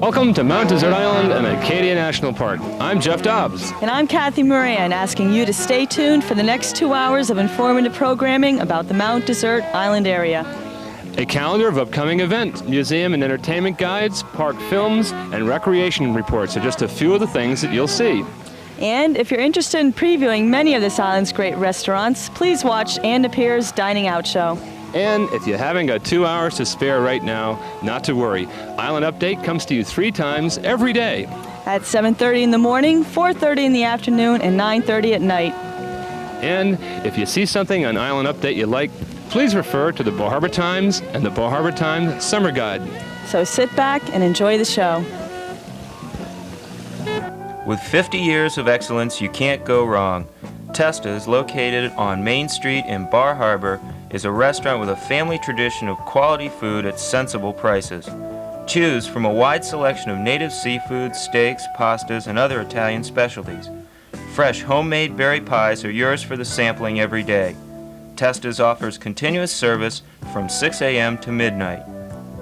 Welcome to Mount Desert Island and Acadia National Park. I'm Jeff Dobbs. And I'm Kathy Moran, asking you to stay tuned for the next 2 hours of informative programming about the Mount Desert Island area. A calendar of upcoming events, museum and entertainment guides, park films, and recreation reports are just a few of the things that you'll see. And if you're interested in previewing many of this island's great restaurants, please watch Ann Appear's Dining Out Show. And if you haven't got 2 hours to spare right now, not to worry. Island Update comes to you 3 times every day. At 7:30 in the morning, 4:30 in the afternoon, and 9:30 at night. And if you see something on Island Update you like, please refer to the Bar Harbor Times and the Bar Harbor Times Summer Guide. So sit back and enjoy the show. With 50 years of excellence, you can't go wrong. Testa's, located on Main Street in Bar Harbor, is a restaurant with a family tradition of quality food at sensible prices. Choose from a wide selection of native seafood, steaks, pastas, and other Italian specialties. Fresh homemade berry pies are yours for the sampling every day. Testa's offers continuous service from 6 a.m. to midnight.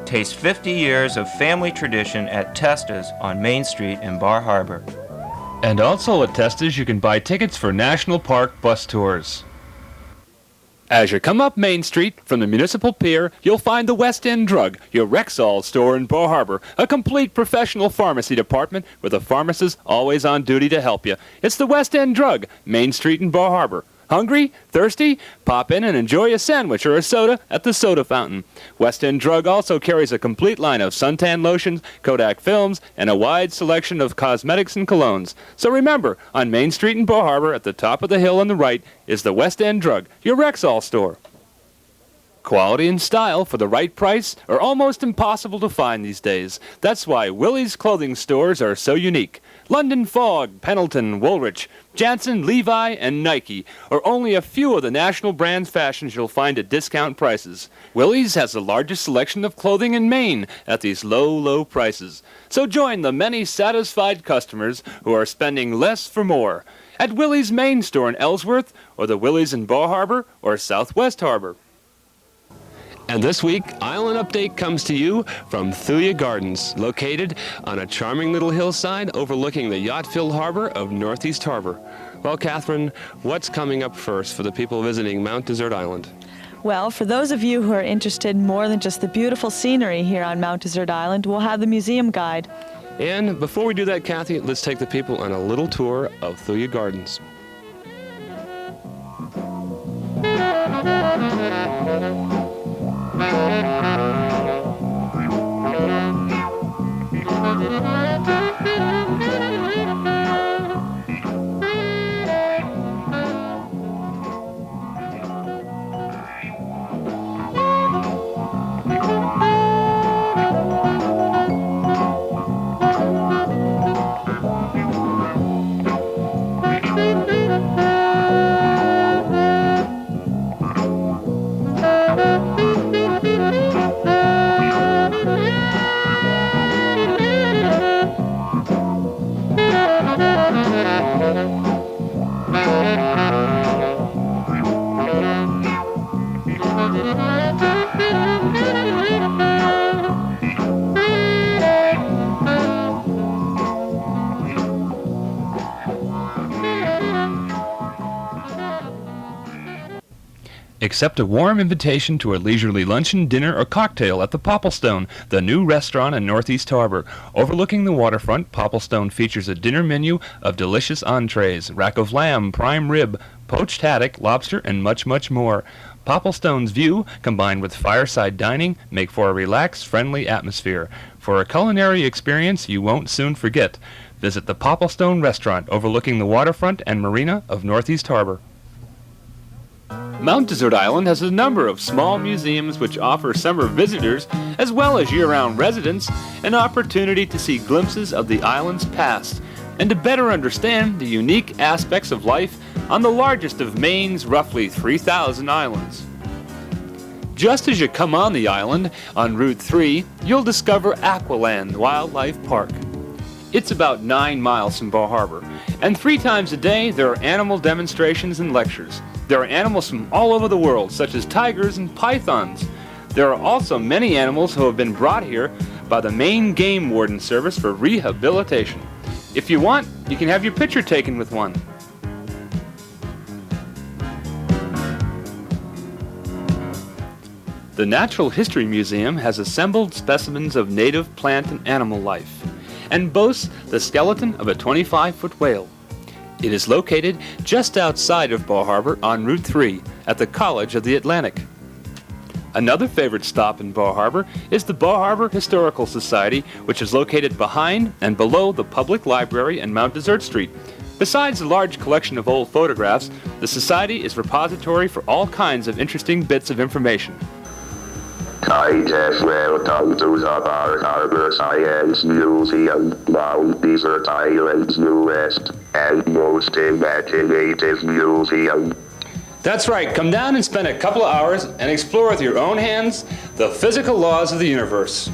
Taste 50 years of family tradition at Testa's on Main Street in Bar Harbor. And also at Testa's, you can buy tickets for National Park bus tours. As you come up Main Street from the Municipal Pier, you'll find the West End Drug, your Rexall store in Bar Harbor, a complete professional pharmacy department with a pharmacist always on duty to help you. It's the West End Drug, Main Street in Bar Harbor. Hungry? Thirsty? Pop in and enjoy a sandwich or a soda at the soda fountain. West End Drug also carries a complete line of suntan lotions, Kodak films, and a wide selection of cosmetics and colognes. So remember, on Main Street in Bar Harbor, at the top of the hill on the right, is the West End Drug, your Rexall store. Quality and style for the right price are almost impossible to find these days. That's why Willie's clothing stores are so unique. London Fog, Pendleton, Woolrich, Jansen, Levi, and Nike are only a few of the national brands fashions you'll find at discount prices. Willie's has the largest selection of clothing in Maine at these low, low prices. So join the many satisfied customers who are spending less for more at Willie's main store in Ellsworth, or the Willie's in Bar Harbor, or Southwest Harbor. And this week, Island Update comes to you from Thuya Gardens, located on a charming little hillside overlooking the yacht-filled harbor of Northeast Harbor. Well, Catherine, what's coming up first for the people visiting Mount Desert Island? Well, for those of you who are interested in more than just the beautiful scenery here on Mount Desert Island, we'll have the museum guide. And before we do that, Kathy, let's take the people on a little tour of Thuya Gardens. Accept a warm invitation to a leisurely luncheon, dinner, or cocktail at the Popplestone, the new restaurant in Northeast Harbor. Overlooking the waterfront, Popplestone features a dinner menu of delicious entrees, rack of lamb, prime rib, poached haddock, lobster, and much, much more. Popplestone's view, combined with fireside dining, make for a relaxed, friendly atmosphere. For a culinary experience you won't soon forget, visit the Popplestone restaurant overlooking the waterfront and marina of Northeast Harbor. Mount Desert Island has a number of small museums which offer summer visitors, as well as year-round residents, an opportunity to see glimpses of the island's past and to better understand the unique aspects of life on the largest of Maine's roughly 3,000 islands. Just as you come on the island, on Route 3, you'll discover Aqualand Wildlife Park. It's about 9 miles from Bar Harbor, and 3 times a day there are animal demonstrations and lectures. There are animals from all over the world, such as tigers and pythons. There are also many animals who have been brought here by the Maine Game Warden Service for rehabilitation. If you want, you can have your picture taken with one. The Natural History Museum has assembled specimens of native plant and animal life and boasts the skeleton of a 25-foot whale. It is located just outside of Bar Harbor on Route 3 at the College of the Atlantic. Another favorite stop in Bar Harbor is the Bar Harbor Historical Society, which is located behind and below the Public Library and Mount Desert Street. Besides a large collection of old photographs, the Society is repository for all kinds of interesting bits of information. Welcome to the Bar Harbor Science Museum, Mount Desert Island's newest and most imaginative museum. That's right, come down and spend a couple of hours and explore with your own hands the physical laws of the universe.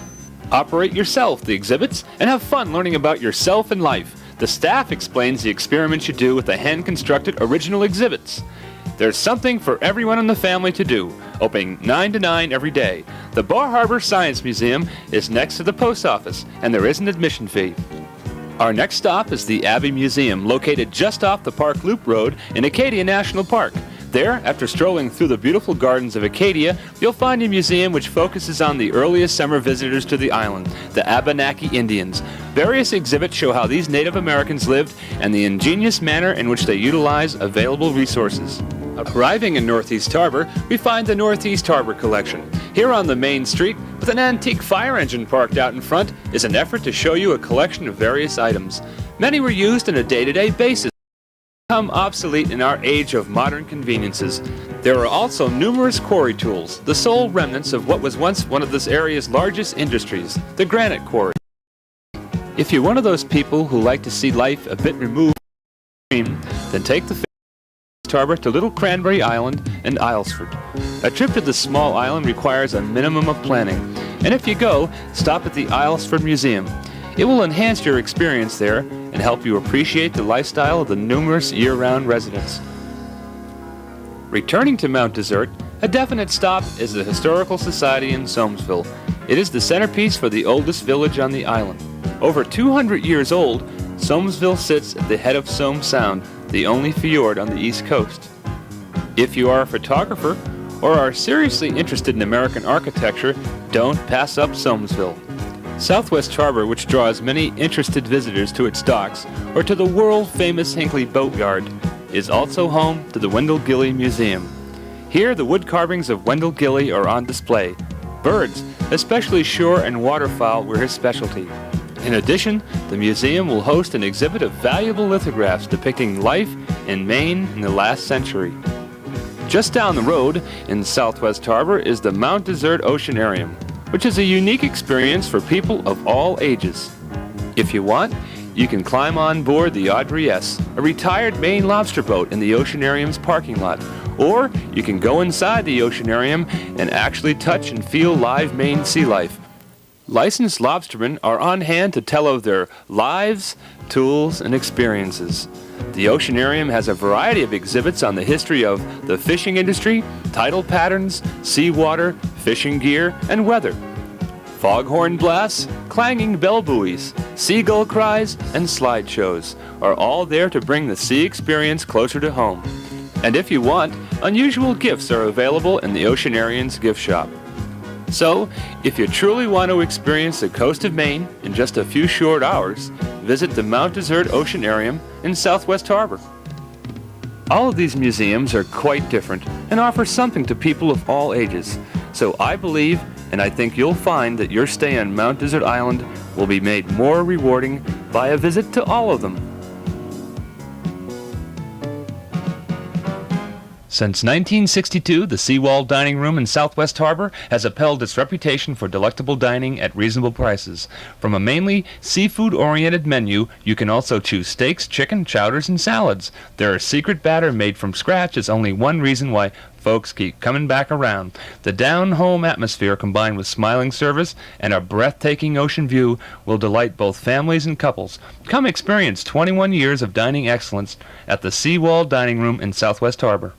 Operate yourself the exhibits and have fun learning about yourself and life. The staff explains the experiments you do with the hand-constructed original exhibits. There's something for everyone in the family to do, opening 9 to 9 every day. The Bar Harbor Science Museum is next to the post office, and there is an admission fee. Our next stop is the Abbey Museum, located just off the Park Loop Road in Acadia National Park. There, after strolling through the beautiful gardens of Acadia, you'll find a museum which focuses on the earliest summer visitors to the island, the Abenaki Indians. Various exhibits show how these Native Americans lived and the ingenious manner in which they utilize available resources. Arriving in Northeast Harbor, we find the Northeast Harbor Collection. Here on the main street, with an antique fire engine parked out in front, is an effort to show you a collection of various items. Many were used on a day-to-day basis, become obsolete in our age of modern conveniences. There are also numerous quarry tools, the sole remnants of what was once one of this area's largest industries, the granite quarry. If you're one of those people who like to see life a bit removed from the extreme, then take the Harbor to Little Cranberry Island and Islesford. A trip to the small island requires a minimum of planning, and if you go, stop at the Islesford Museum. It will enhance your experience there and help you appreciate the lifestyle of the numerous year-round residents. Returning to Mount Desert, a definite stop is the Historical Society in Somesville. It is the centerpiece for the oldest village on the island. Over 200 years old, Somesville sits at the head of Somes Sound, the only fjord on the East Coast. If you are a photographer or are seriously interested in American architecture, don't pass up Somesville. Southwest Harbor, which draws many interested visitors to its docks or to the world-famous Hinckley Boatyard, is also home to the Wendell Gilley Museum. Here, the wood carvings of Wendell Gilley are on display. Birds, especially shore and waterfowl, were his specialty. In addition, the museum will host an exhibit of valuable lithographs depicting life in Maine in the last century. Just down the road in Southwest Harbor is the Mount Desert Oceanarium, which is a unique experience for people of all ages. If you want, you can climb on board the Audrey S., a retired Maine lobster boat in the Oceanarium's parking lot, or you can go inside the Oceanarium and actually touch and feel live Maine sea life. Licensed lobstermen are on hand to tell of their lives, tools, and experiences. The Oceanarium has a variety of exhibits on the history of the fishing industry, tidal patterns, seawater, fishing gear, and weather. Foghorn blasts, clanging bell buoys, seagull cries, and slideshows are all there to bring the sea experience closer to home. And if you want, unusual gifts are available in the Oceanarium's gift shop. So, if you truly want to experience the coast of Maine in just a few short hours, visit the Mount Desert Oceanarium in Southwest Harbor. All of these museums are quite different and offer something to people of all ages. So I believe, and I think you'll find, that your stay on Mount Desert Island will be made more rewarding by a visit to all of them. Since 1962, the Seawall Dining Room in Southwest Harbor has upheld its reputation for delectable dining at reasonable prices. From a mainly seafood-oriented menu, you can also choose steaks, chicken, chowders, and salads. Their secret batter made from scratch is only one reason why folks keep coming back around. The down-home atmosphere combined with smiling service and a breathtaking ocean view will delight both families and couples. Come experience 21 years of dining excellence at the Seawall Dining Room in Southwest Harbor.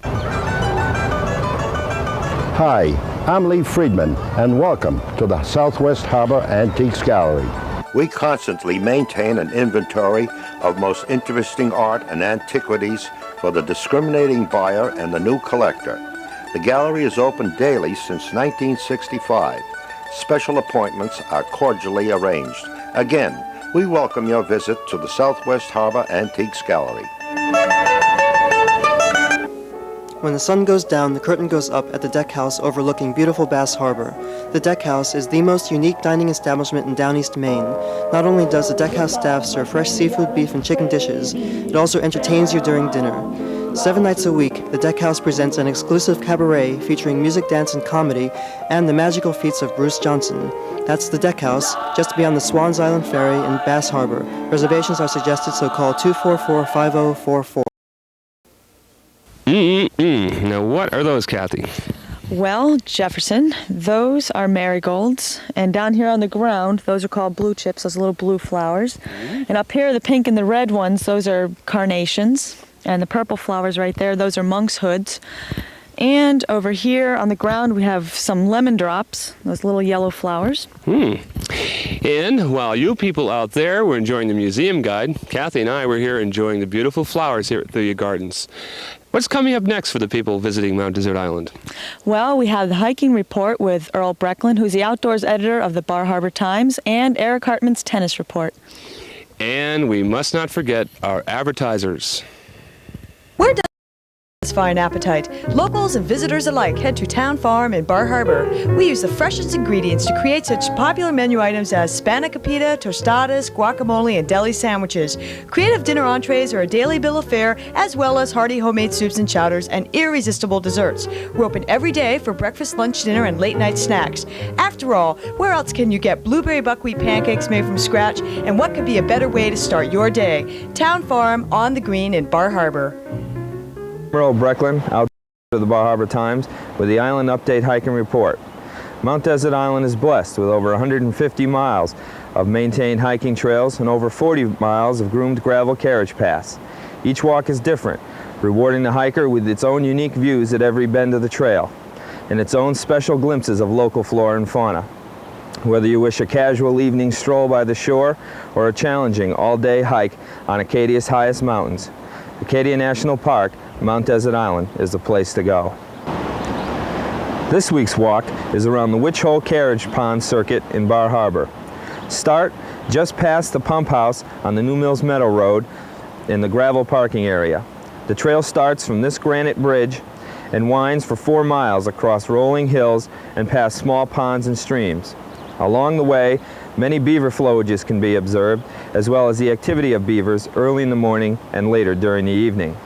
Hi, I'm Lee Friedman, and welcome to the Southwest Harbor Antiques Gallery. We constantly maintain an inventory of most interesting art and antiquities for the discriminating buyer and the new collector. The gallery is open daily since 1965. Special appointments are cordially arranged. Again, we welcome your visit to the Southwest Harbor Antiques Gallery. When the sun goes down, the curtain goes up at the deck house overlooking beautiful Bass Harbor. The deck house is the most unique dining establishment in Down East Maine. Not only does the deck house staff serve fresh seafood, beef, and chicken dishes, it also entertains you during dinner. 7 nights a week, the deck house presents an exclusive cabaret featuring music, dance, and comedy, and the magical feats of Bruce Johnson. That's the deck house, just beyond the Swans Island Ferry in Bass Harbor. Reservations are suggested, so call 244-5044. Now, what are those, Kathy? Well, Jefferson, those are marigolds, and down here on the ground, those are called blue chips, those little blue flowers. And up here, the pink and the red ones, those are carnations, and the purple flowers right there, those are monk's hoods. And over here on the ground, we have some lemon drops, those little yellow flowers. And while you people out there were enjoying the museum guide, Kathy and I were here enjoying the beautiful flowers here at the gardens. What's coming up next for the people visiting Mount Desert Island? Well, we have the hiking report with Earl Brecklin, who's the outdoors editor of the Bar Harbor Times, and Eric Hartman's tennis report. And we must not forget our advertisers. We're done. Satisfy an appetite. Locals and visitors alike head to Town Farm in Bar Harbor. We use the freshest ingredients to create such popular menu items as spanakopita, tostadas, guacamole, and deli sandwiches. Creative dinner entrees are a daily bill of fare, as well as hearty homemade soups and chowders and irresistible desserts. We're open every day for breakfast, lunch, dinner, and late-night snacks. After all, where else can you get blueberry buckwheat pancakes made from scratch, and what could be a better way to start your day? Town Farm on the Green in Bar Harbor. Earl Brecklin, out of the Bar Harbor Times, with the Island Update Hiking Report. Mount Desert Island is blessed with over 150 miles of maintained hiking trails and over 40 miles of groomed gravel carriage paths. Each walk is different, rewarding the hiker with its own unique views at every bend of the trail and its own special glimpses of local flora and fauna. Whether you wish a casual evening stroll by the shore or a challenging all-day hike on Acadia's highest mountains, Acadia National Park, Mount Desert Island is the place to go. This week's walk is around the Witch Hole Carriage Pond Circuit in Bar Harbor. Start just past the pump house on the New Mills Meadow Road in the gravel parking area. The trail starts from this granite bridge and winds for 4 miles across rolling hills and past small ponds and streams. Along the way, many beaver flowages can be observed, as well as the activity of beavers early in the morning and later during the evening.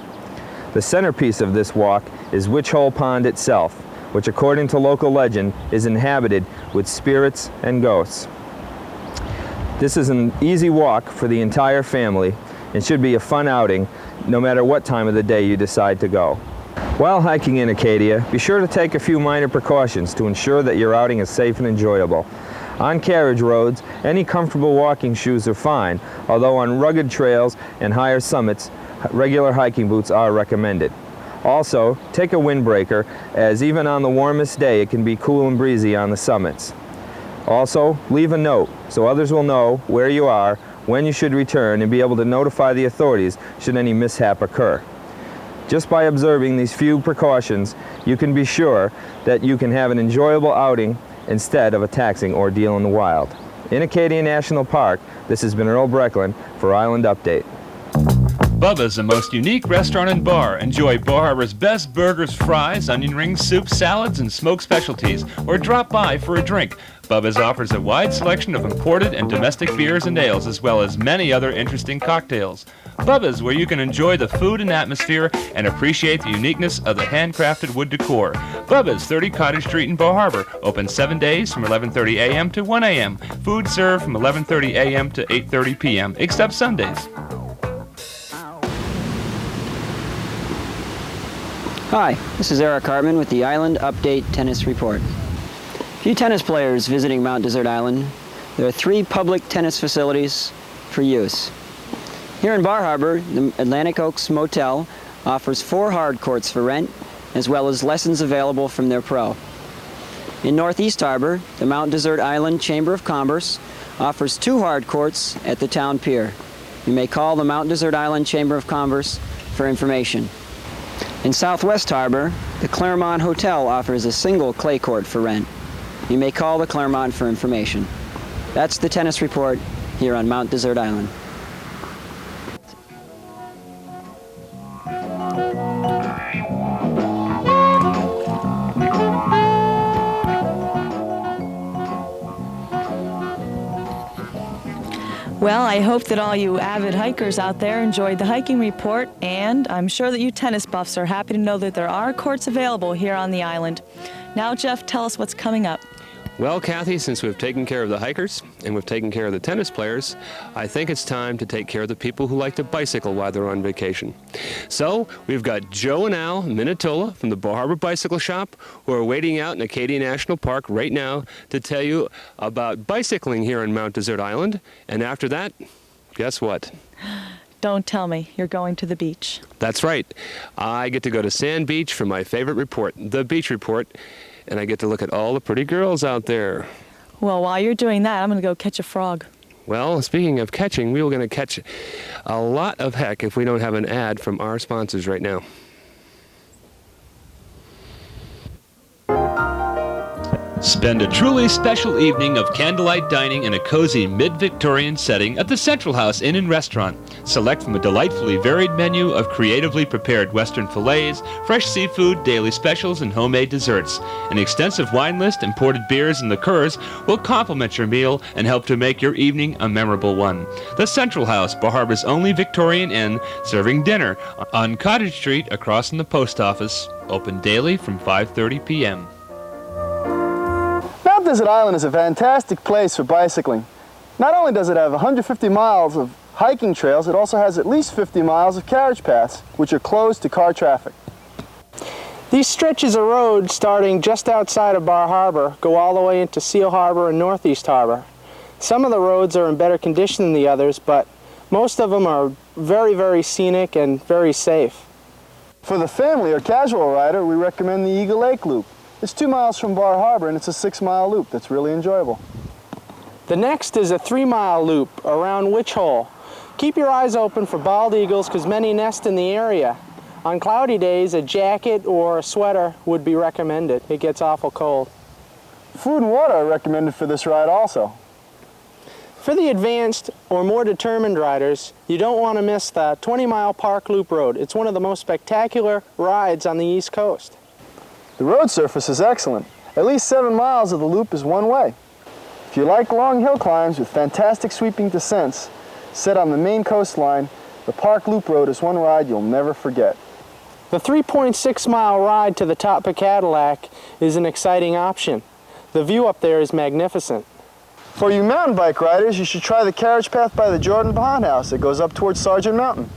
The centerpiece of this walk is Witch Hole Pond itself, which according to local legend is inhabited with spirits and ghosts. This is an easy walk for the entire family and should be a fun outing no matter what time of the day you decide to go. While hiking in Acadia, be sure to take a few minor precautions to ensure that your outing is safe and enjoyable. On carriage roads, any comfortable walking shoes are fine, although on rugged trails and higher summits, regular hiking boots are recommended. Also, take a windbreaker, as even on the warmest day it can be cool and breezy on the summits. Also, leave a note so others will know where you are, when you should return, and be able to notify the authorities should any mishap occur. Just by observing these few precautions, you can be sure that you can have an enjoyable outing instead of a taxing ordeal in the wild. In Acadia National Park, this has been Earl Brecklin for Island Update. Bubba's, the most unique restaurant and bar. Enjoy Bar Harbor's best burgers, fries, onion rings, soups, salads, and smoked specialties, or drop by for a drink. Bubba's offers a wide selection of imported and domestic beers and ales, as well as many other interesting cocktails. Bubba's, where you can enjoy the food and atmosphere and appreciate the uniqueness of the handcrafted wood decor. Bubba's, 30 Cottage Street in Bar Harbor, open 7 days from 11:30 a.m. to 1 a.m. Food served from 11:30 a.m. to 8:30 p.m., except Sundays. Hi, this is Eric Hartman with the Island Update Tennis Report. For you tennis players visiting Mount Desert Island, there are 3 public tennis facilities for use. Here in Bar Harbor, the Atlantic Oaks Motel offers 4 hard courts for rent, as well as lessons available from their pro. In Northeast Harbor, the Mount Desert Island Chamber of Commerce offers 2 hard courts at the town pier. You may call the Mount Desert Island Chamber of Commerce for information. In Southwest Harbor, the Claremont Hotel offers a single clay court for rent. You may call the Claremont for information. That's the tennis report here on Mount Desert Island. Well, I hope that all you avid hikers out there enjoyed the hiking report, and I'm sure that you tennis buffs are happy to know that there are courts available here on the island. Now, Jeff, tell us what's coming up. Well, Kathy, since we've taken care of the hikers and we've taken care of the tennis players, I think it's time to take care of the people who like to bicycle while they're on vacation. So, we've got Joe and Al Minatola from the Bar Harbor Bicycle Shop who are waiting out in Acadia National Park right now to tell you about bicycling here on Mount Desert Island. And after that, guess what? Don't tell me you're going to the beach. That's right. I get to go to Sand Beach for my favorite report, the Beach Report. And I get to look at all the pretty girls out there. Well, while you're doing that, I'm going to go catch a frog. Well, speaking of catching, we were going to catch a lot of heck if we don't have an ad from our sponsors right now. Spend a truly special evening of candlelight dining in a cozy mid-Victorian setting at the Central House Inn and Restaurant. Select from a delightfully varied menu of creatively prepared Western fillets, fresh seafood, daily specials, and homemade desserts. An extensive wine list, imported beers, and liqueurs will complement your meal and help to make your evening a memorable one. The Central House, Bar Harbor's only Victorian inn, serving dinner on Cottage Street across from the post office. Open daily from 5:30 p.m. Mount Desert Island is a fantastic place for bicycling. Not only does it have 150 miles of hiking trails, it also has at least 50 miles of carriage paths, which are closed to car traffic. These stretches of road starting just outside of Bar Harbor go all the way into Seal Harbor and Northeast Harbor. Some of the roads are in better condition than the others, but most of them are very, very scenic and very safe. For the family or casual rider, we recommend the Eagle Lake Loop. It's 2 miles from Bar Harbor and it's a 6-mile loop that's really enjoyable. The next is a 3-mile loop around Witch Hole. Keep your eyes open for bald eagles because many nest in the area. On cloudy days, a jacket or a sweater would be recommended. It gets awful cold. Food and water are recommended for this ride also. For the advanced or more determined riders, you don't want to miss the 20-mile Park Loop Road. It's one of the most spectacular rides on the East Coast. The road surface is excellent. At least 7 miles of the loop is one way. If you like long hill climbs with fantastic sweeping descents set on the main coastline, the Park Loop Road is one ride you'll never forget. The 3.6-mile ride to the top of Cadillac is an exciting option. The view up there is magnificent. For you mountain bike riders, you should try the carriage path by the Jordan Pond House that goes up towards Sergeant Mountain.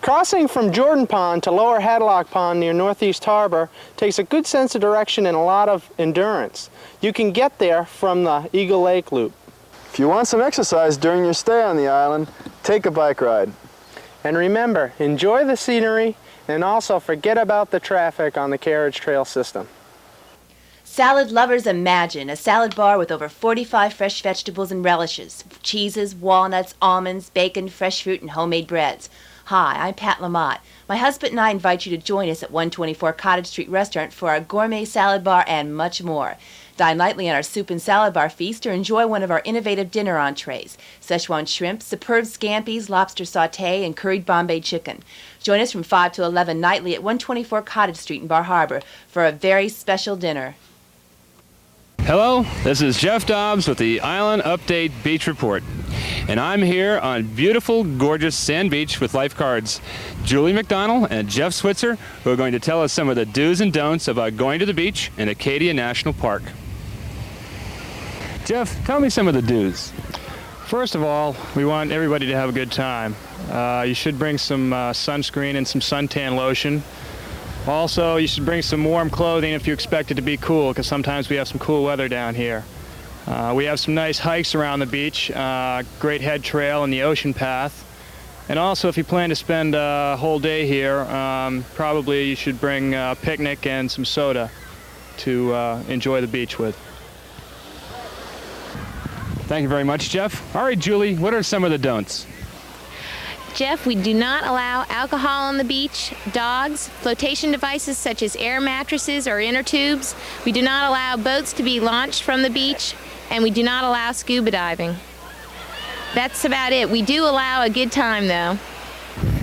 Crossing from Jordan Pond to Lower Hadlock Pond near Northeast Harbor takes a good sense of direction and a lot of endurance. You can get there from the Eagle Lake Loop. If you want some exercise during your stay on the island, take a bike ride. And remember, enjoy the scenery and also forget about the traffic on the carriage trail system. Salad lovers, imagine a salad bar with over 45 fresh vegetables and relishes, cheeses, walnuts, almonds, bacon, fresh fruit, and homemade breads. Hi, I'm Pat Lamott. My husband and I invite you to join us at 124 Cottage Street Restaurant for our gourmet salad bar and much more. Dine lightly on our soup and salad bar feast or enjoy one of our innovative dinner entrees, Szechuan shrimp, superb scampies, lobster sauté, and curried Bombay chicken. Join us from 5 to 11 nightly at 124 Cottage Street in Bar Harbor for a very special dinner. Hello, this is Jeff Dobbs with the Island Update Beach Report. And I'm here on beautiful, gorgeous Sand Beach with lifeguards Julie McDonald and Jeff Switzer, who are going to tell us some of the do's and don'ts about going to the beach in Acadia National Park. Jeff, tell me some of the do's. First of all, we want everybody to have a good time. You should bring some sunscreen and some suntan lotion. Also, you should bring some warm clothing if you expect it to be cool, because sometimes we have some cool weather down here. We have some nice hikes around the beach, great head trail and the ocean path. And also, if you plan to spend a whole day here, probably you should bring a picnic and some soda to enjoy the beach with. Thank you very much, Jeff. All right, Julie, what are some of the don'ts? Jeff, we do not allow alcohol on the beach, dogs, flotation devices such as air mattresses or inner tubes. We do not allow boats to be launched from the beach, and we do not allow scuba diving. That's about it. We do allow a good time, though.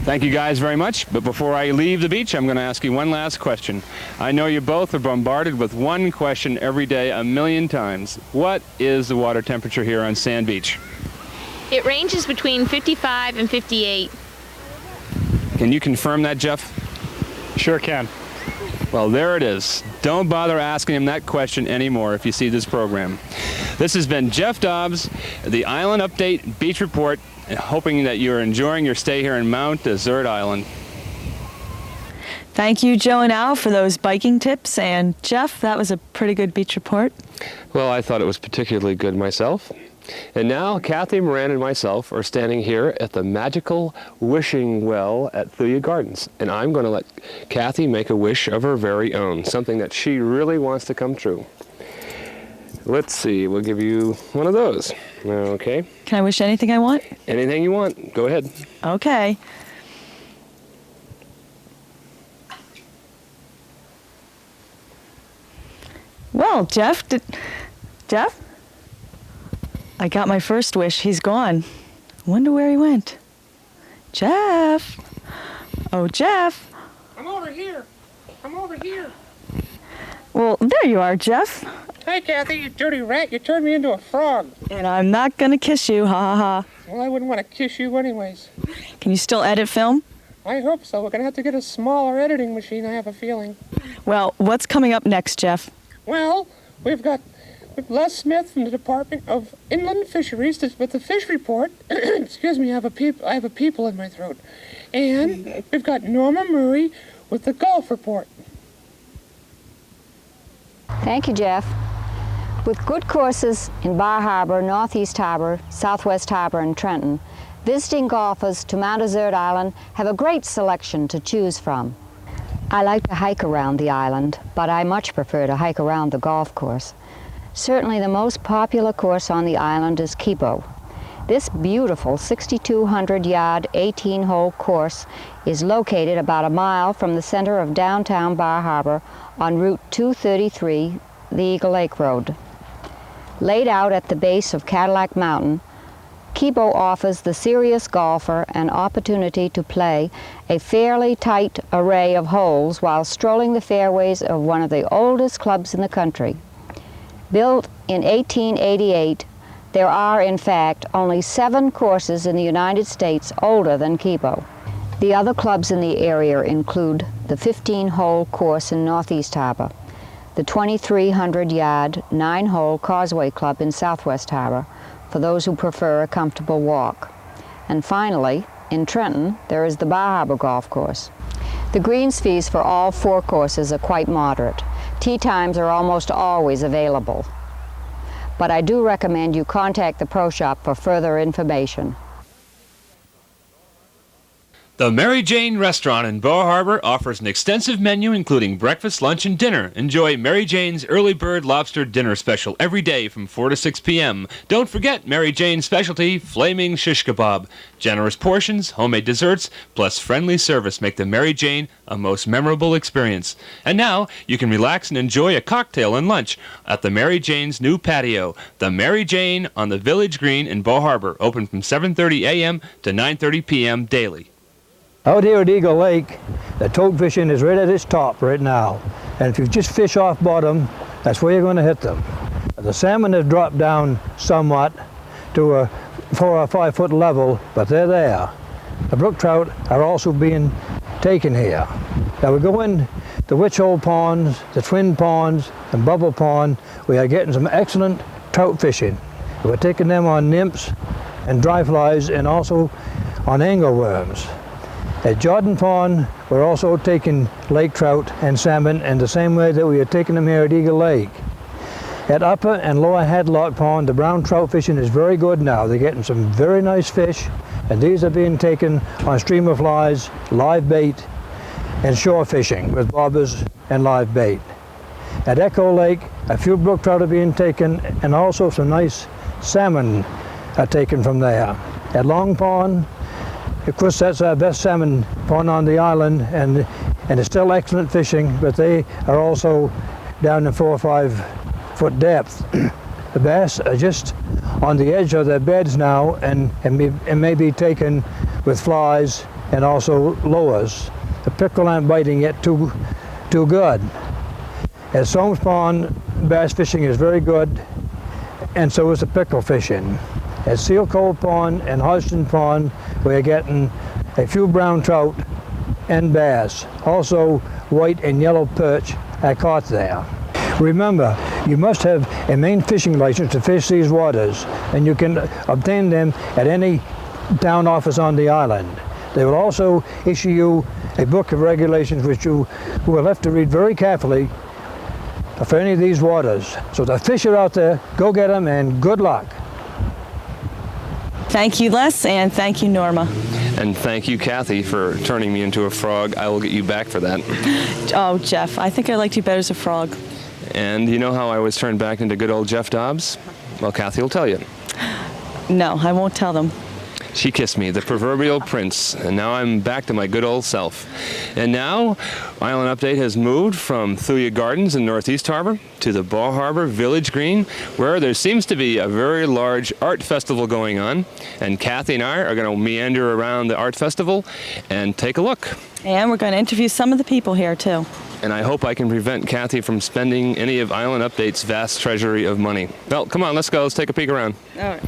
Thank you guys very much, but before I leave the beach, I'm going to ask you one last question. I know you both are bombarded with one question every day 1,000,000 times. What is the water temperature here on Sand Beach? It ranges between 55 and 58. Can you confirm that, Jeff? Sure can. Well, there it is. Don't bother asking him that question anymore if you see this program. This has been Jeff Dobbs, the Island Update Beach Report, hoping that you're enjoying your stay here in Mount Desert Island. Thank you, Joe and Al, for those biking tips. And Jeff, that was a pretty good beach report. Well, I thought it was particularly good myself. And now Kathy, Moran, and myself are standing here at the magical wishing well at Thuya Gardens. And I'm going to let Kathy make a wish of her very own, something that she really wants to come true. Let's see, we'll give you one of those. Okay. Can I wish anything I want? Anything you want. Go ahead. Okay. Well, Jeff, Jeff? I got my first wish. He's gone. Wonder where he went. Jeff! Oh, Jeff! I'm over here. I'm over here. Well, there you are, Jeff. Hi, Kathy, you dirty rat. You turned me into a frog. And I'm not gonna kiss you, ha ha ha. Well, I wouldn't want to kiss you anyways. Can you still edit film? I hope so. We're going to have to get a smaller editing machine, I have a feeling. Well, what's coming up next, Jeff? Well, we've got Les Smith from the Department of Inland Fisheries with the fish report. Excuse me, I have a people in my throat. And we've got Norma Murray with the golf report. Thank you, Jeff. With good courses in Bar Harbor, Northeast Harbor, Southwest Harbor, and Trenton, visiting golfers to Mount Desert Island have a great selection to choose from. I like to hike around the island, but I much prefer to hike around the golf course. Certainly the most popular course on the island is Kibo. This beautiful 6,200-yard, 18-hole course is located about a mile from the center of downtown Bar Harbor on Route 233, the Eagle Lake Road. Laid out at the base of Cadillac Mountain, Kibo offers the serious golfer an opportunity to play a fairly tight array of holes while strolling the fairways of one of the oldest clubs in the country. Built in 1888, there are, in fact, only 7 courses in the United States older than Kibo. The other clubs in the area include the 15-hole course in Northeast Harbor, the 2,300-yard, 9-hole Causeway Club in Southwest Harbor, for those who prefer a comfortable walk. And finally, in Trenton, there is the Bar Harbor Golf Course. The greens fees for all 4 courses are quite moderate. Tee times are almost always available. But I do recommend you contact the Pro Shop for further information. The Mary Jane Restaurant in Bar Harbor offers an extensive menu including breakfast, lunch, and dinner. Enjoy Mary Jane's Early Bird Lobster Dinner Special every day from 4 to 6 p.m. Don't forget Mary Jane's specialty, Flaming Shish Kebab. Generous portions, homemade desserts, plus friendly service make the Mary Jane a most memorable experience. And now, you can relax and enjoy a cocktail and lunch at the Mary Jane's new patio. The Mary Jane on the Village Green in Bar Harbor, open from 7:30 a.m. to 9:30 p.m. daily. Out here at Eagle Lake, the toad fishing is right at its top right now. And if you just fish off bottom, that's where you're going to hit them. The salmon have dropped down somewhat to a 4 or 5 foot level, but they're there. The brook trout are also being taken here. Now we go in the witch hole ponds, the twin ponds, and bubble pond. We are getting some excellent trout fishing. We're taking them on nymphs and dry flies and also on angleworms. At Jordan Pond, we're also taking lake trout and salmon in the same way that we are taking them here at Eagle Lake. At Upper and Lower Hadlock Pond, the brown trout fishing is very good now. They're getting some very nice fish, and these are being taken on streamer flies, live bait, and shore fishing with bobbers and live bait. At Echo Lake, a few brook trout are being taken, and also some nice salmon are taken from there. At Long Pond, of course, that's our best salmon pond on the island, and it's still excellent fishing, but they are also down in 4 or 5 foot depth. The bass are just on the edge of their beds now and may be taken with flies and also lures. The pickerel aren't biting yet too good. At Soames Pond, bass fishing is very good, and so is the pickerel fishing. At Seal Cove Pond and Hodgson Pond, we're getting a few brown trout and bass. Also, white and yellow perch are caught there. Remember, you must have a Maine fishing license to fish these waters, and you can obtain them at any town office on the island. They will also issue you a book of regulations which you will have to read very carefully for any of these waters. So the fish are out there, go get them, and good luck. Thank you, Les, and thank you, Norma. And thank you, Kathy, for turning me into a frog. I will get you back for that. Oh, Jeff, I think I liked you better as a frog. And you know how I was turned back into good old Jeff Dobbs? Well, Kathy will tell you. No, I won't tell them. She kissed me, the proverbial prince, and now I'm back to my good old self. And now, Island Update has moved from Thuya Gardens in Northeast Harbor to the Bar Harbor Village Green, where there seems to be a very large art festival going on. And Kathy and I are going to meander around the art festival and take a look. And we're going to interview some of the people here, too. And I hope I can prevent Kathy from spending any of Island Update's vast treasury of money. Well, come on, let's go. Let's take a peek around. All right.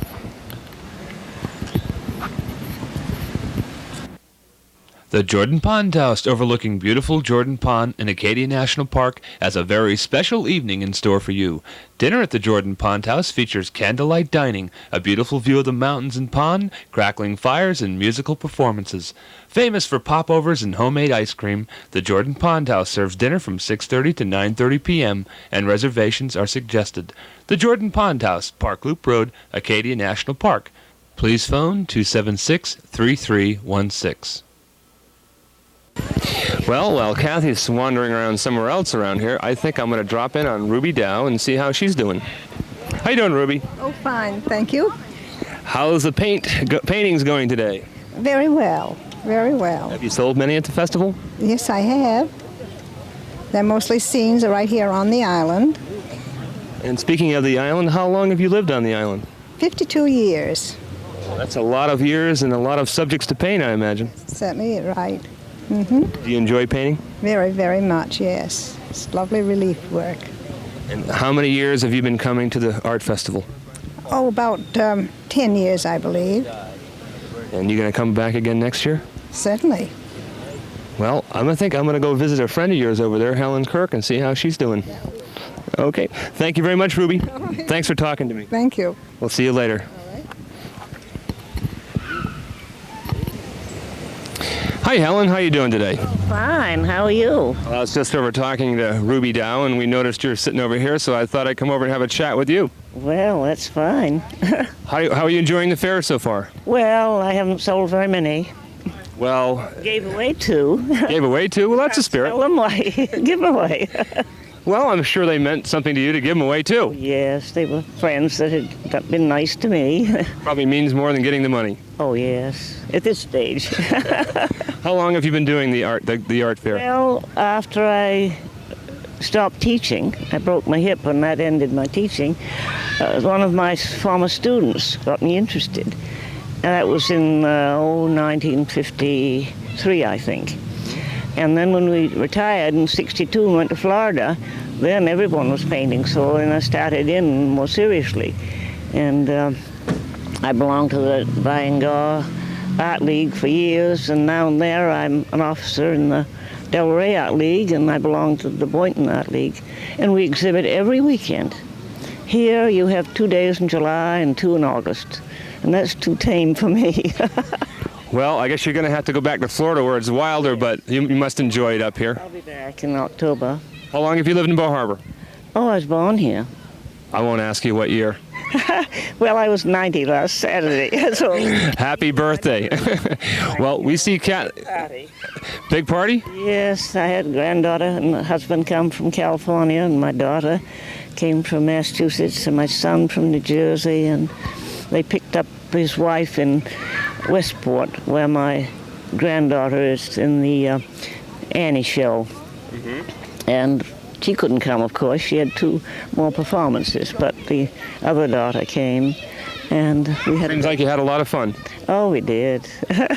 The Jordan Pond House, overlooking beautiful Jordan Pond in Acadia National Park, has a very special evening in store for you. Dinner at the Jordan Pond House features candlelight dining, a beautiful view of the mountains and pond, crackling fires, and musical performances. Famous for popovers and homemade ice cream, the Jordan Pond House serves dinner from 6:30 to 9:30 p.m., and reservations are suggested. The Jordan Pond House, Park Loop Road, Acadia National Park. Please phone 276-3316. Well, while Kathy's wandering around somewhere else around here, I think I'm going to drop in on Ruby Dow and see how she's doing. How you doing, Ruby? Oh, fine, thank you. How's the paintings going today? Very well, very well. Have you sold many at the festival? Yes, I have. They're mostly scenes right here on the island. And speaking of the island, how long have you lived on the island? 52 years. Well, that's a lot of years and a lot of subjects to paint, I imagine. Certainly right. Mm-hmm. Do you enjoy painting? Very, very much, yes. It's lovely relief work. And how many years have you been coming to the art festival? Oh, about 10 years, I believe. And you going to come back again next year? Certainly. Well, I'm going to go visit a friend of yours over there, Helen Kirk, and see how she's doing. Okay. Thank you very much, Ruby. Right. Thanks for talking to me. Thank you. We'll see you later. Hi, Helen. How you doing today? Fine. How are you? Well, I was just over talking to Ruby Dow, and we noticed you're sitting over here, so I thought I'd come over and have a chat with you. Well, that's fine. How are you enjoying the fair so far? Well, I haven't sold very many. Well... Gave away 2. Gave away 2? Well, that's a spirit. Sell them away. Give them away. Well, I'm sure they meant something to you to give them away, too. Yes, they were friends that had been nice to me. Probably means more than getting the money. Oh, yes, at this stage. How long have you been doing the art fair? Well, after I stopped teaching, I broke my hip and that ended my teaching. One of my former students got me interested. And that was in 1953, I think. And then when we retired in '62 and went to Florida, then everyone was painting, so then I started in more seriously. And I belonged to the Viangar Art League for years, and now and there I'm an officer in the Delray Art League, and I belong to the Boynton Art League. And we exhibit every weekend. Here you have 2 days in July and 2 in August, and that's too tame for me. Well, I guess you're going to have to go back to Florida where it's wilder, but you must enjoy it up here. I'll be back in October. How long have you lived in Bar Harbor? Oh, I was born here. I won't ask you what year. Well, I was 90 last Saturday. So. Happy birthday. Well, we see Big party? Yes, I had a granddaughter and a husband come from California, and my daughter came from Massachusetts, and my son from New Jersey, and they picked up his wife in Westport, where my granddaughter is in the Annie show. And she couldn't come, of course. She had 2 more performances, but the other daughter came, and we had... Seems like you had a lot of fun. Oh, we did.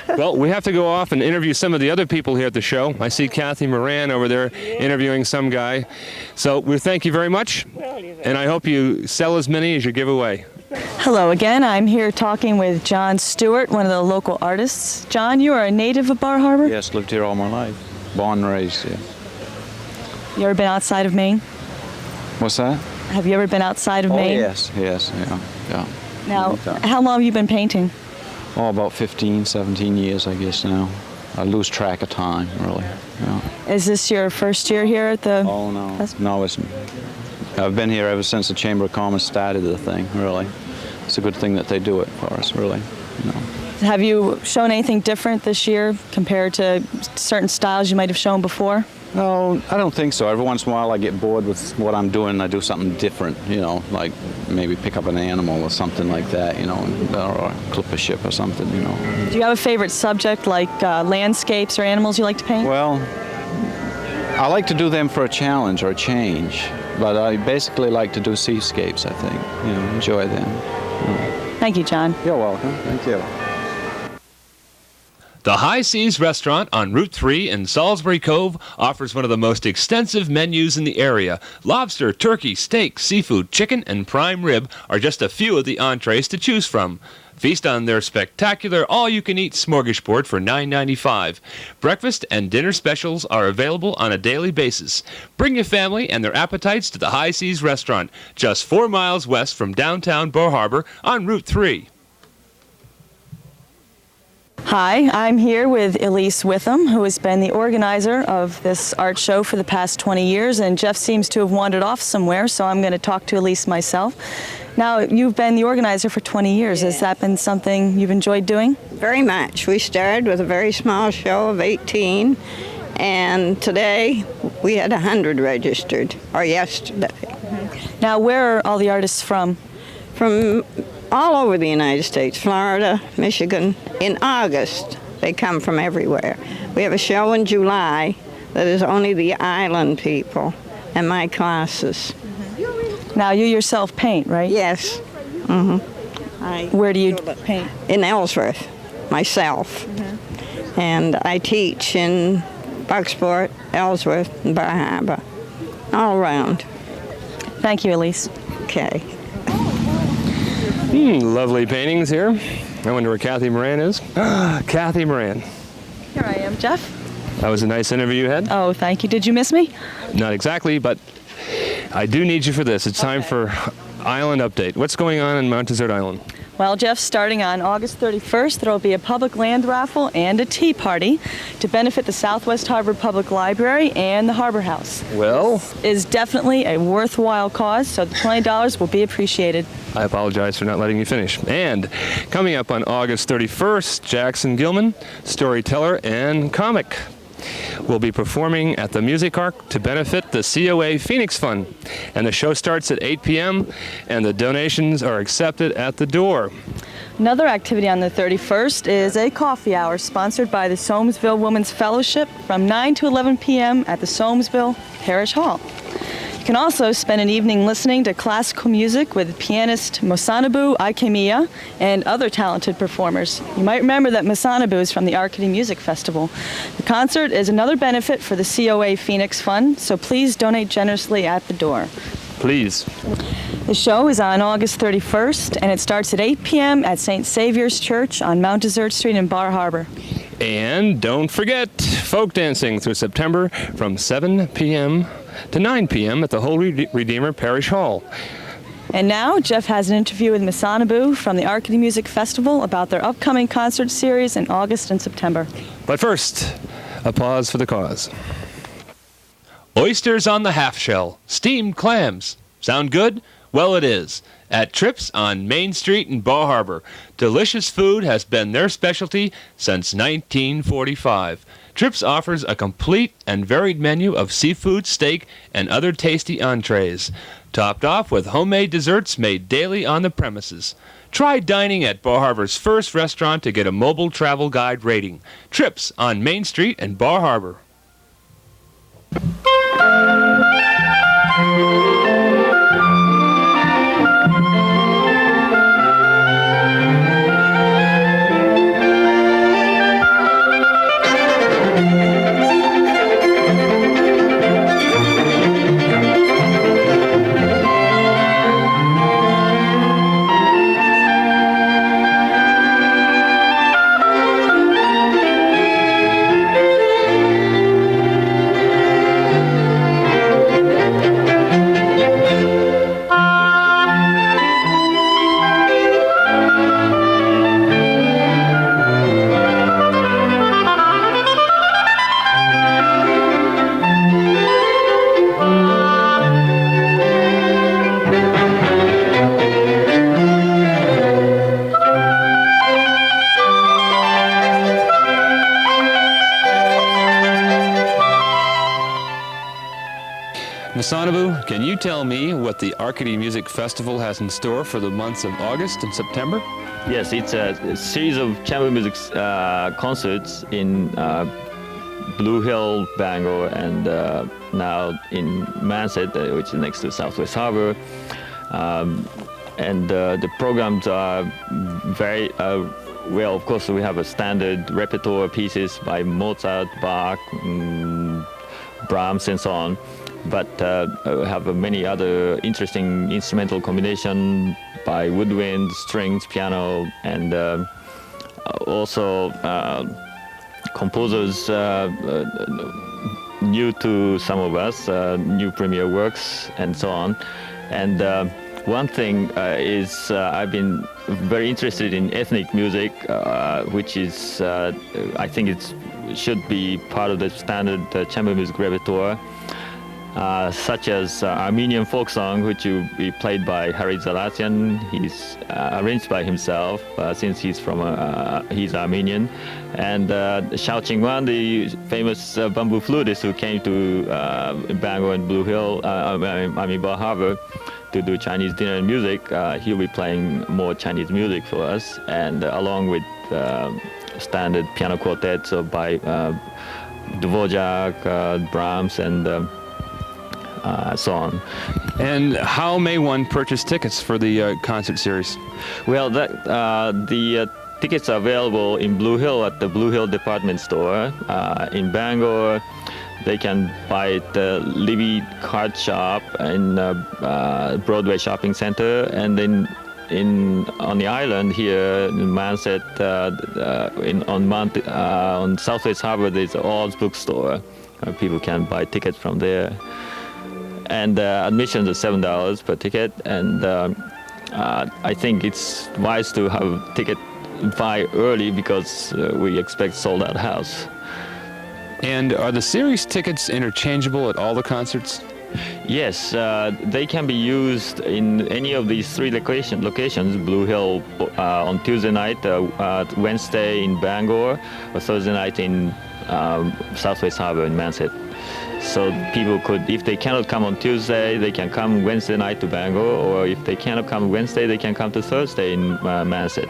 Well, we have to go off and interview some of the other people here at the show. I see Kathy Moran over there interviewing some guy. So we thank you very much, and I hope you sell as many as you give away. Hello again. I'm here talking with John Stewart, one of the local artists. John, you are a native of Bar Harbor? Yes, lived here all my life. Born and raised here. You ever been outside of Maine? What's that? Have you ever been outside of Maine? Yes, yeah. Now, how long have you been painting? Oh, about 15, 17 years, I guess now. I lose track of time, really. Yeah. Is this your first year here at the... Oh, no. No, I've been here ever since the Chamber of Commerce started the thing, really. It's a good thing that they do it for us, really. Have you shown anything different this year compared to certain styles you might have shown before? No, I don't think so. Every once in a while I get bored with what I'm doing and I do something different, like maybe pick up an animal or something like that, or clip a ship or something, Do you have a favorite subject like landscapes or animals you like to paint? Well, I like to do them for a challenge or a change, but I basically like to do seascapes, I think, enjoy them. Thank you, John. You're welcome. Thank you. The High Seas Restaurant on Route 3 in Salisbury Cove offers one of the most extensive menus in the area. Lobster, turkey, steak, seafood, chicken, and prime rib are just a few of the entrees to choose from. Feast on their spectacular all-you-can-eat smorgasbord for $9.95. Breakfast and dinner specials are available on a daily basis. Bring your family and their appetites to the High Seas Restaurant, just 4 miles west from downtown Bar Harbor on Route 3. Hi, I'm here with Elise Witham, who has been the organizer of this art show for the past 20 years, and Jeff seems to have wandered off somewhere, so I'm going to talk to Elise myself. Now, you've been the organizer for 20 years. Has that been something you've enjoyed doing? Very much. We started with a very small show of 18, and today we had 100 registered, or yesterday. Now, where are all the artists from? From all over the United States, Florida, Michigan. In August, they come from everywhere. We have a show in July that is only the island people and my classes. Now, you yourself paint, right? Yes. Where do you paint? In Ellsworth, myself. And I teach in Bucksport, Ellsworth, and Bar Harbor, all around. Thank you, Elise. Okay. Lovely paintings here. I wonder where Kathy Moran is. Kathy Moran. Here I am, Jeff. That was a nice interview you had. Oh, thank you. Did you miss me? Not exactly, but I do need you for this. It's time for Island Update. What's going on in Mount Desert Island? Well, Jeff, starting on August 31st, there will be a public land raffle and a tea party to benefit the Southwest Harbor Public Library and the Harbor House. Well, it is definitely a worthwhile cause, so the $20 will be appreciated. I apologize for not letting you finish. And coming up on August 31st, Jackson Gilman, storyteller and comic, will be performing at the Music Arc to benefit the COA Phoenix Fund. And the show starts at 8 p.m. and the donations are accepted at the door. Another activity on the 31st is a coffee hour sponsored by the Soamesville Women's Fellowship from 9 to 11 p.m. at the Soamesville Parish Hall. You can also spend an evening listening to classical music with pianist Masanobu Ikemiya and other talented performers. You might remember that Masanobu is from the Arcady Music Festival. The concert is another benefit for the COA Phoenix Fund, so please donate generously at the door. Please. The show is on August 31st, and it starts at 8 p.m. at St. Saviour's Church on Mount Desert Street in Bar Harbor. And don't forget, folk dancing through September from 7 p.m. to 9 p.m. at the Holy Redeemer Parish Hall. And now, Jeff has an interview with Masanobu from the Arcady Music Festival about their upcoming concert series in August and September. But first, a pause for the cause. Oysters on the half shell, steamed clams. Sound good? Well, it is. At Trips on Main Street in Bar Harbor, delicious food has been their specialty since 1945. Trips offers a complete and varied menu of seafood, steak, and other tasty entrees, topped off with homemade desserts made daily on the premises. Try dining at Bar Harbor's first restaurant to get a mobile travel guide rating. Trips on Main Street in Bar Harbor. Masanobu, can you tell me what the Arcady Music Festival has in store for the months of August and September? Yes, it's a series of chamber music concerts in Blue Hill, Bangor, and now in Manset, which is next to Southwest Harbor. And the programs are very well. Of course, we have a standard repertoire pieces by Mozart, Bach, Brahms, and so on. But we have many other interesting instrumental combination by woodwind, strings, piano, and also composers new to some of us, new premiere works, and so on. And one thing is I've been very interested in ethnic music, which is I think it should be part of the standard chamber music repertoire. Such as Armenian folk song, which will be played by Harry Zalatian. He's arranged by himself since he's Armenian. And Xiao Qingwan, the famous bamboo flutist who came to Bangor and Blue Hill, Bar Harbor, to do Chinese dinner and music. He'll be playing more Chinese music for us, and along with standard piano quartets by Dvorak, Brahms, and so on. And how may one purchase tickets for the concert series? Well, the tickets are available in Blue Hill at the Blue Hill department store. In Bangor, they can buy at the Libby Card Shop in Broadway Shopping Center, and then on the island here in Manset, on Southwest Harbor, there's All's Bookstore. People can buy tickets from there. And admissions are $7 per ticket, and I think it's wise to have ticket buy early because we expect sold-out house. And are the series tickets interchangeable at all the concerts? Yes, they can be used in any of these three locations, Blue Hill on Tuesday night, Wednesday in Bangor, or Thursday night in Southwest Harbor in Manset. So people could, if they cannot come on Tuesday, they can come Wednesday night to Bangor, or if they cannot come Wednesday, they can come to Thursday in Manset.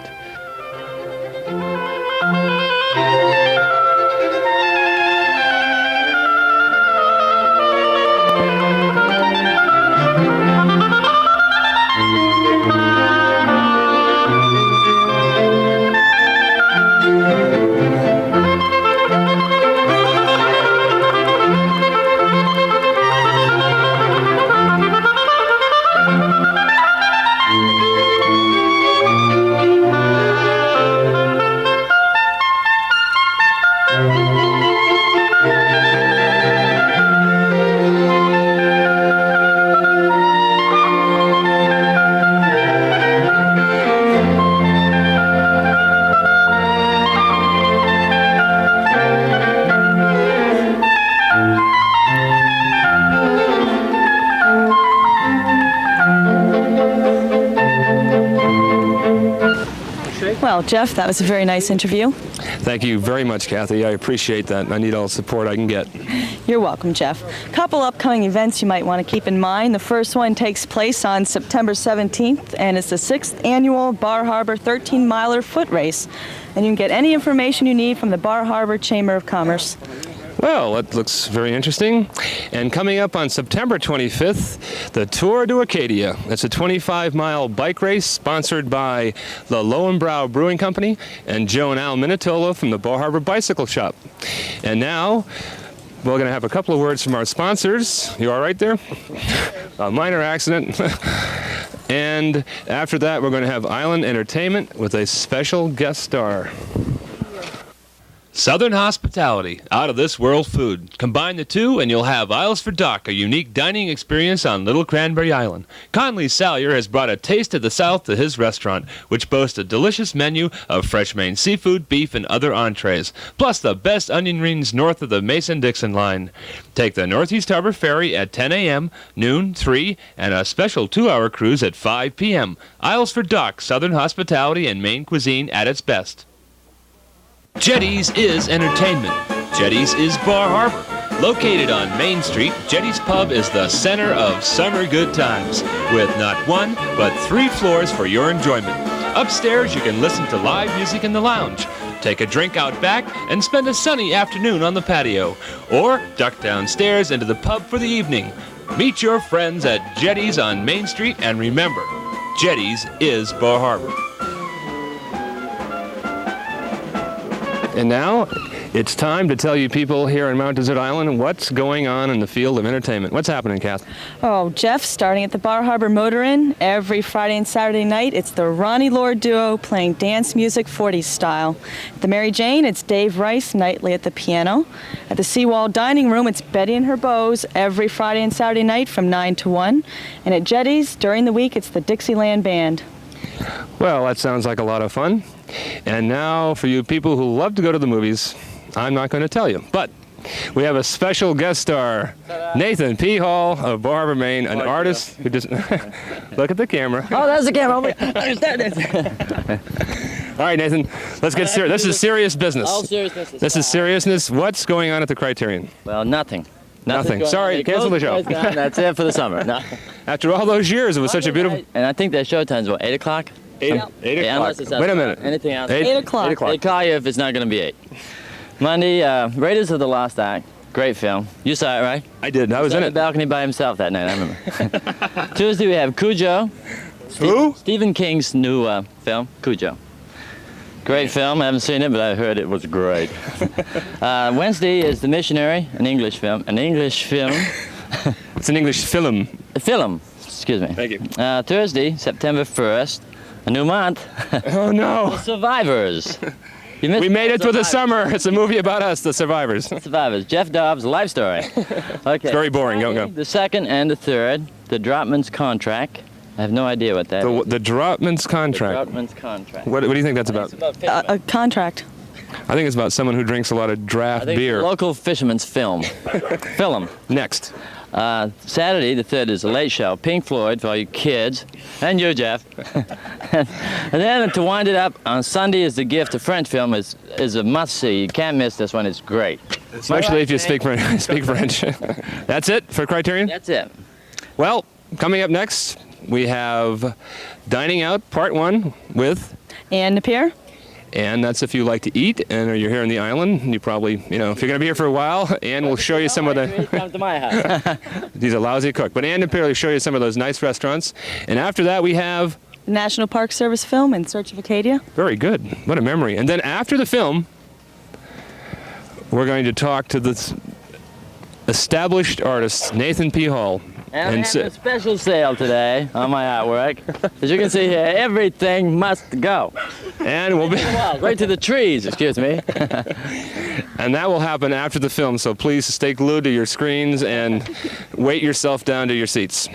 Well, Jeff, that was a very nice interview. Thank you very much, Kathy. I appreciate that. I need all the support I can get. You're welcome, Jeff. A couple upcoming events you might want to keep in mind. The first one takes place on September 17th, and it's the 6th annual Bar Harbor 13-miler foot race. And you can get any information you need from the Bar Harbor Chamber of Commerce. Well, that looks very interesting. And coming up on September 25th, the Tour to Acadia. It's a 25-mile bike race sponsored by the Lowenbrow Brewing Company and Joe and Al Minatola from the Bar Harbor Bicycle Shop. And now, we're going to have a couple of words from our sponsors. You all right there? A minor accident. And after that, we're going to have Island Entertainment with a special guest star. Southern hospitality, out-of-this-world food. Combine the two and you'll have Isles for Doc, a unique dining experience on Little Cranberry Island. Conley Salyer has brought a taste of the South to his restaurant, which boasts a delicious menu of fresh Maine seafood, beef, and other entrees, plus the best onion rings north of the Mason-Dixon line. Take the Northeast Harbor Ferry at 10 a.m., noon, 3, and a special 2-hour cruise at 5 p.m. Isles for Doc, Southern hospitality and Maine cuisine at its best. Jetties is entertainment. Jetties is Bar Harbor. Located on Main Street, Jetties Pub is the center of summer good times, with not one, but 3 floors for your enjoyment. Upstairs, you can listen to live music in the lounge, take a drink out back, and spend a sunny afternoon on the patio, or duck downstairs into the pub for the evening. Meet your friends at Jetties on Main Street, and remember, Jetties is Bar Harbor. And now, it's time to tell you people here on Mount Desert Island what's going on in the field of entertainment. What's happening, Kath? Oh, Jeff, starting at the Bar Harbor Motor Inn, every Friday and Saturday night, it's the Ronnie Lord Duo playing dance music 40s style. At the Mary Jane, it's Dave Rice nightly at the piano. At the Seawall Dining Room, it's Betty and her Beaux every Friday and Saturday night from 9 to 1. And at Jetties, during the week, it's the Dixieland Band. Well, that sounds like a lot of fun. And now, for you people who love to go to the movies, I'm not going to tell you. But we have a special guest star, Nathan P. Hall of Bar Harbor, Maine, an artist who just... Look at the camera. Oh, that's the camera. There it is. All right, Nathan, let's get serious. This is serious business. All serious business. This is seriousness. What's going on at the Criterion? Well, nothing. Nothing. Sorry, cancel the show. That's it for the summer. No. After all those years, it was such a beautiful... And I think their show time's what, 8 o'clock? 8 o'clock. Wait a minute. Anything else? 8 o'clock. 8 o'clock. They call you if it's not going to be 8. Monday, Raiders of the Lost Ark. Great film. You saw it, right? I did. I was in it. On the balcony by himself that night, I remember. Tuesday, we have Cujo. Who? Stephen King's new film, Cujo. Great film. I haven't seen it, but I heard it was great. Wednesday is The Missionary, an English film. An English film. It's an English film. A film. Excuse me. Thank you. Thursday, September 1st, a new month. Oh, no. The Survivors. We made it through the summer. It's a movie about us, the Survivors. Survivors. Jeff Dobbs' life story. Okay. It's very boring. Go. The 2nd and the 3rd, The Dropman's Contract. I have no idea what that is. The Dropman's Contract. The Dropman's Contract. What do you think that's about? A contract. I think it's about someone who drinks a lot of draft beer. It's a local fisherman's film. Film. Next. Saturday, the 3rd, is The Late Show. Pink Floyd for all you kids. And you, Jeff. And then to wind it up, on Sunday is The Gift. A French film is a must-see. You can't miss this one. It's great. Especially if you speak French. That's it for Criterion? That's it. Well, coming up next, we have Dining Out, Part 1 with... Ann Napier. And that's if you like to eat and you're here on the island. You probably, if you're going to be here for a while, Ann will show you some of the... Come to my house. He's a lousy cook. But Ann Napier will show you some of those nice restaurants. And after that, we have... The National Park Service film, In Search of Acadia. Very good. What a memory. And then after the film, we're going to talk to this established artist, Nathan P. Hall. And I'm having a special sale today on my artwork. As you can see here, everything must go. And we'll be... right to the trees, excuse me. And that will happen after the film, so please stay glued to your screens and weight yourself down to your seats.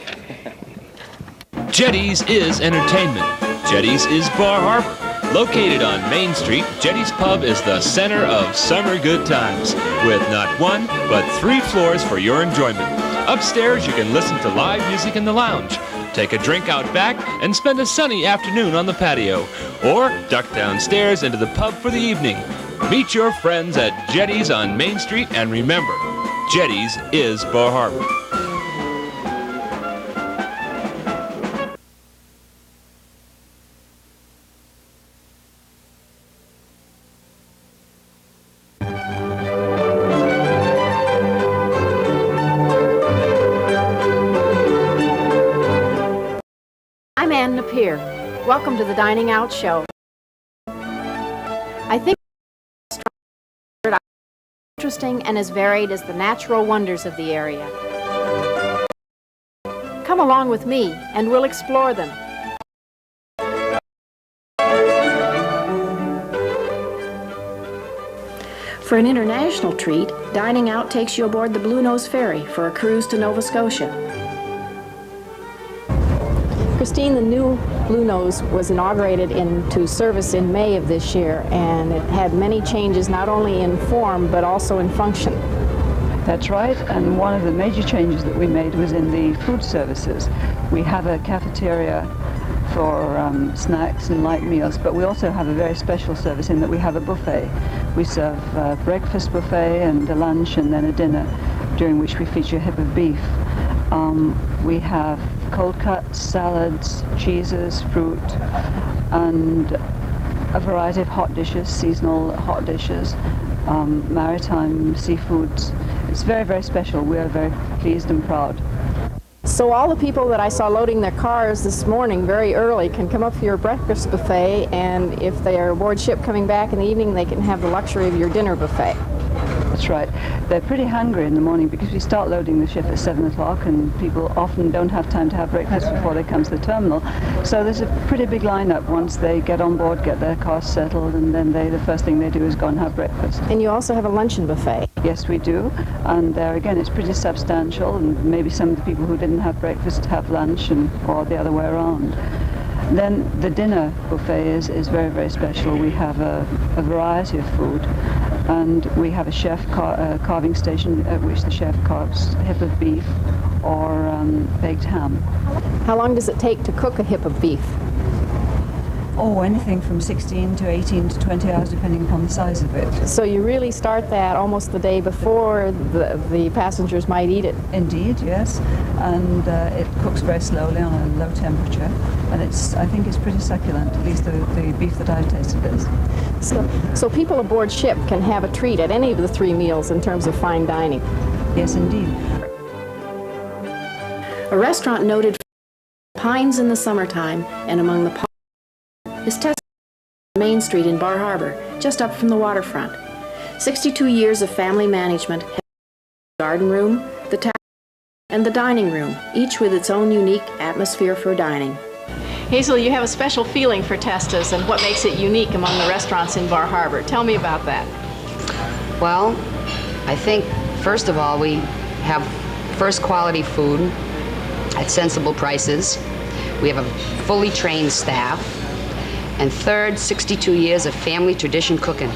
Jetties is entertainment. Jetties is Bar Harbor. Located on Main Street, Jetties Pub is the center of summer good times, with not one, but 3 floors for your enjoyment. Upstairs, you can listen to live music in the lounge, take a drink out back, and spend a sunny afternoon on the patio, or duck downstairs into the pub for the evening. Meet your friends at Jetties on Main Street, and remember, Jetties is Bar Harbor. I'm Ann Napier. Welcome to the Dining Out Show. I think it's interesting and as varied as the natural wonders of the area. Come along with me and we'll explore them. For an international treat, Dining Out takes you aboard the Blue Nose Ferry for a cruise to Nova Scotia. Christine, the new Blue Nose was inaugurated into service in May of this year, and it had many changes not only in form but also in function. That's right, and one of the major changes that we made was in the food services. We have a cafeteria for snacks and light meals, but we also have a very special service in that we have a buffet. We serve a breakfast buffet and a lunch and then a dinner, during which we feature a hip of beef. We have cold cuts, salads, cheeses, fruit, and a variety of hot dishes, seasonal hot dishes, maritime seafoods. It's very, very special. We are very pleased and proud. So all the people that I saw loading their cars this morning very early can come up for your breakfast buffet, and if they are aboard ship coming back in the evening, they can have the luxury of your dinner buffet. That's right. They're pretty hungry in the morning because we start loading the ship at 7 o'clock and people often don't have time to have breakfast before they come to the terminal. So there's a pretty big lineup once they get on board, get their cars settled, and then the first thing they do is go and have breakfast. And you also have a luncheon buffet. Yes, we do. And there again, it's pretty substantial, and maybe some of the people who didn't have breakfast have lunch, or the other way around. Then the dinner buffet is very, very special. We have a variety of food, and we have a chef carving station at which the chef carves hip of beef or baked ham. How long does it take to cook a hip of beef? Oh, anything from 16 to 18 to 20 hours, depending upon the size of it. So you really start that almost the day before the passengers might eat it? Indeed, yes. And it cooks very slowly on a low temperature. And I think it's pretty succulent, at least the beef that I've tasted is. So people aboard ship can have a treat at any of the 3 meals in terms of fine dining? Yes, indeed. A restaurant noted for pines in the summertime and among the is tested on Main Street in Bar Harbor, just up from the waterfront. 62 years of family management, the garden room, the tap, and the dining room, each with its own unique atmosphere for dining. Hazel, you have a special feeling for Testa's and what makes it unique among the restaurants in Bar Harbor. Tell me about that. Well, I think, first of all, we have first quality food at sensible prices. We have a fully trained staff. And third, 62 years of family tradition cooking.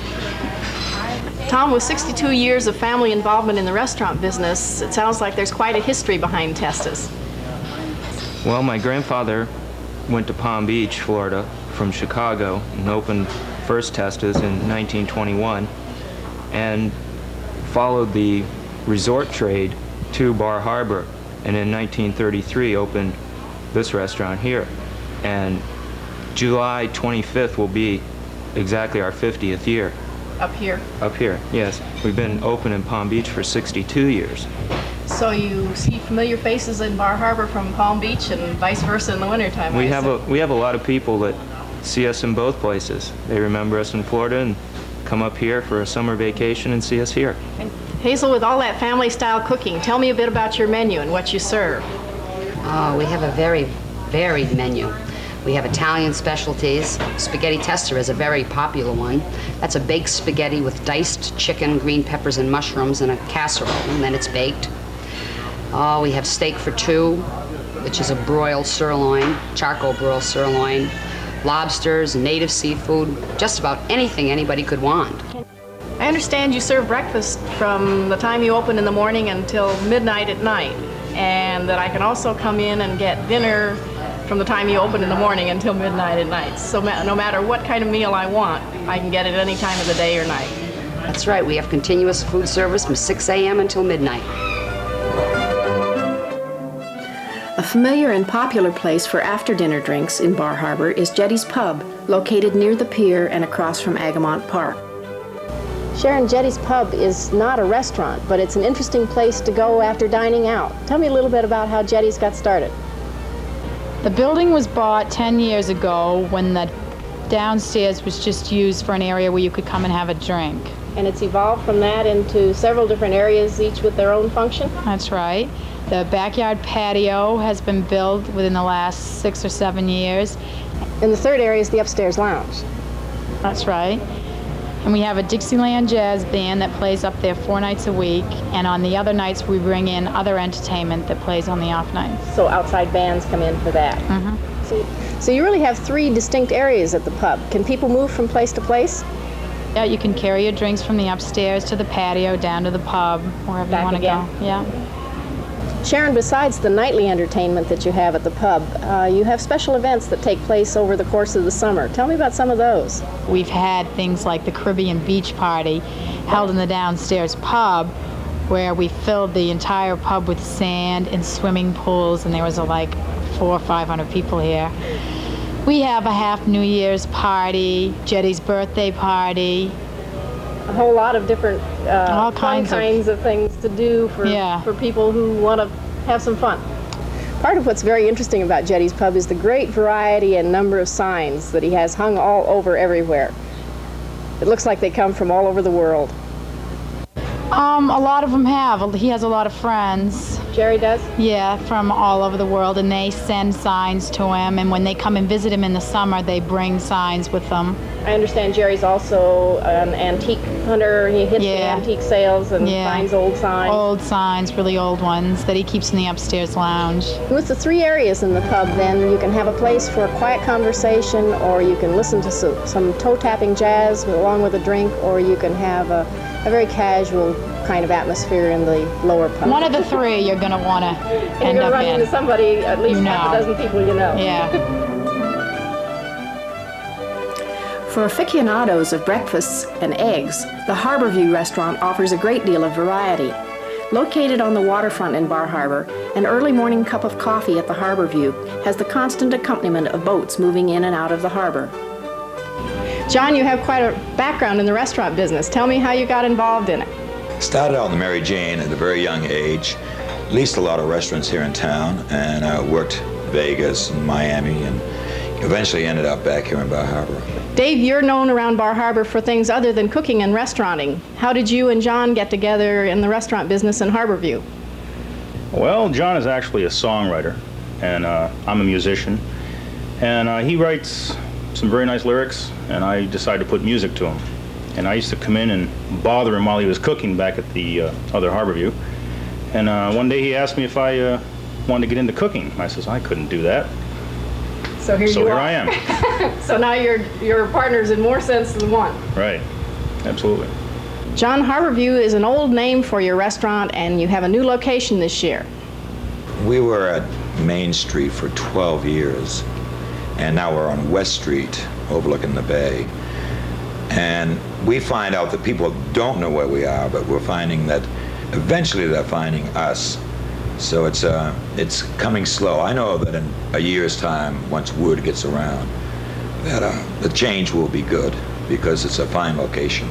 Tom, with 62 years of family involvement in the restaurant business, it sounds like there's quite a history behind Testa's. Well, my grandfather went to Palm Beach, Florida, from Chicago and opened first Testa's in 1921 and followed the resort trade to Bar Harbor, and in 1933 opened this restaurant here. And July 25th will be exactly our 50th year. Up here? Up here, yes. We've been open in Palm Beach for 62 years. So you see familiar faces in Bar Harbor from Palm Beach and vice versa in the wintertime. We have a lot of people that see us in both places. They remember us in Florida and come up here for a summer vacation and see us here. And Hazel, with all that family style cooking, tell me a bit about your menu and what you serve. Oh, we have a very varied menu. We have Italian specialties. Spaghetti testa is a very popular one. That's a baked spaghetti with diced chicken, green peppers, and mushrooms in a casserole, and then it's baked. We have steak for two, which is a broiled sirloin, charcoal broiled sirloin, lobsters, native seafood, just about anything anybody could want. I understand you serve breakfast from the time you open in the morning until midnight at night, and that I can also come in and get dinner from the time you open in the morning until midnight at night. So no matter what kind of meal I want, I can get it any time of the day or night. That's right, we have continuous food service from 6 a.m. until midnight. A familiar and popular place for after-dinner drinks in Bar Harbor is Jetty's Pub, located near the pier and across from Agamont Park. Sharon, Jetty's Pub is not a restaurant, but it's an interesting place to go after dining out. Tell me a little bit about how Jetty's got started. The building was bought 10 years ago when the downstairs was just used for an area where you could come and have a drink. And it's evolved from that into several different areas, each with their own function? That's right. The backyard patio has been built within the last 6 or 7 years. And the third area is the upstairs lounge. That's right. And we have a Dixieland jazz band that plays up there 4 nights a week, and on the other nights we bring in other entertainment that plays on the off nights. So outside bands come in for that. Mm-hmm. So you really have 3 distinct areas at the pub. Can people move from place to place? Yeah, you can carry your drinks from the upstairs to the patio, down to the pub, wherever you want to go. Yeah. Sharon, besides the nightly entertainment that you have at the pub, you have special events that take place over the course of the summer. Tell me about some of those. We've had things like the Caribbean Beach Party held in the downstairs pub, where we filled the entire pub with sand and swimming pools, and there was like 400 or 500 people here. We have a half New Year's party, Jetty's birthday party. A whole lot of different all kinds of things to do for people who want to have some fun. Part of what's very interesting about Jetty's Pub is the great variety and number of signs that he has hung all over everywhere. It looks like they come from all over the world. A lot of them have. He has a lot of friends. Jerry does? Yeah, from all over the world, and they send signs to him, and when they come and visit him in the summer, they bring signs with them. I understand Jerry's also an antique hunter. He hits the antique sales and finds old signs. Old signs, really old ones, that he keeps in the upstairs lounge. With the 3 areas in the pub, then, you can have a place for a quiet conversation, or you can listen to some toe-tapping jazz along with a drink, or you can have a very casual kind of atmosphere in the lower pub. One of the 3 you're going to want to end you're up run in. into somebody, at least half a dozen people you know. Yeah. For aficionados of breakfasts and eggs, the Harborview restaurant offers a great deal of variety. Located on the waterfront in Bar Harbor, an early morning cup of coffee at the Harborview has the constant accompaniment of boats moving in and out of the harbor. John, you have quite a background in the restaurant business. Tell me how you got involved in it. Started out in the Mary Jane at a very young age. Leased a lot of restaurants here in town, and worked Vegas and Miami, and eventually ended up back here in Bar Harbor. Dave, you're known around Bar Harbor for things other than cooking and restauranting. How did you and John get together in the restaurant business in Harborview? Well, John is actually a songwriter, and I'm a musician. And he writes some very nice lyrics, and I decided to put music to him. And I used to come in and bother him while he was cooking back at the other Harborview. And one day he asked me if I wanted to get into cooking. I says, I couldn't do that. So here I am. So now you're partners in more sense than one. Right, absolutely. John, Harborview is an old name for your restaurant, and you have a new location this year. We were at Main Street for 12 years, and now we're on West Street, overlooking the bay. And we find out that people don't know where we are, but we're finding that eventually they're finding us. So it's coming slow. I know that in a year's time, once word gets around, that the change will be good, because it's a fine location.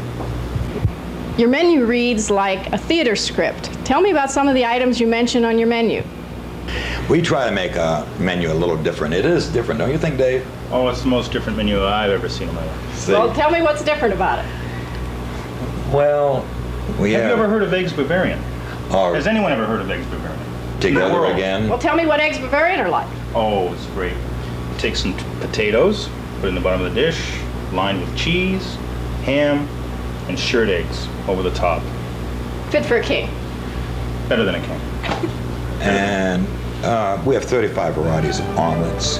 Your menu reads like a theater script. Tell me about some of the items you mentioned on your menu. We try to make a menu a little different. It is different, don't you think, Dave? Oh, it's the most different menu I've ever seen in my life. Well, tell me what's different about it. Well, Have you ever heard of Eggs Bavarian? Has anyone ever heard of Eggs Bavarian? Together again? Well, tell me what Eggs Bavarian are like. Oh, it's great. take some potatoes, put it in the bottom of the dish, lined with cheese, ham, and shirred eggs over the top. Fit for a king. Better than a king. And we have 35 varieties of omelets,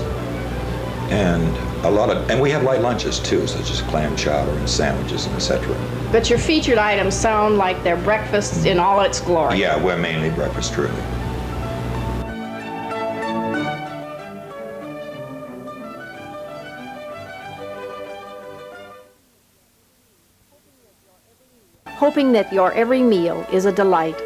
and we have light lunches too, such as clam chowder and sandwiches and etc. But your featured items sound like they're breakfast in all its glory. Yeah, we're mainly breakfast, truly. Hoping that your every meal is a delight,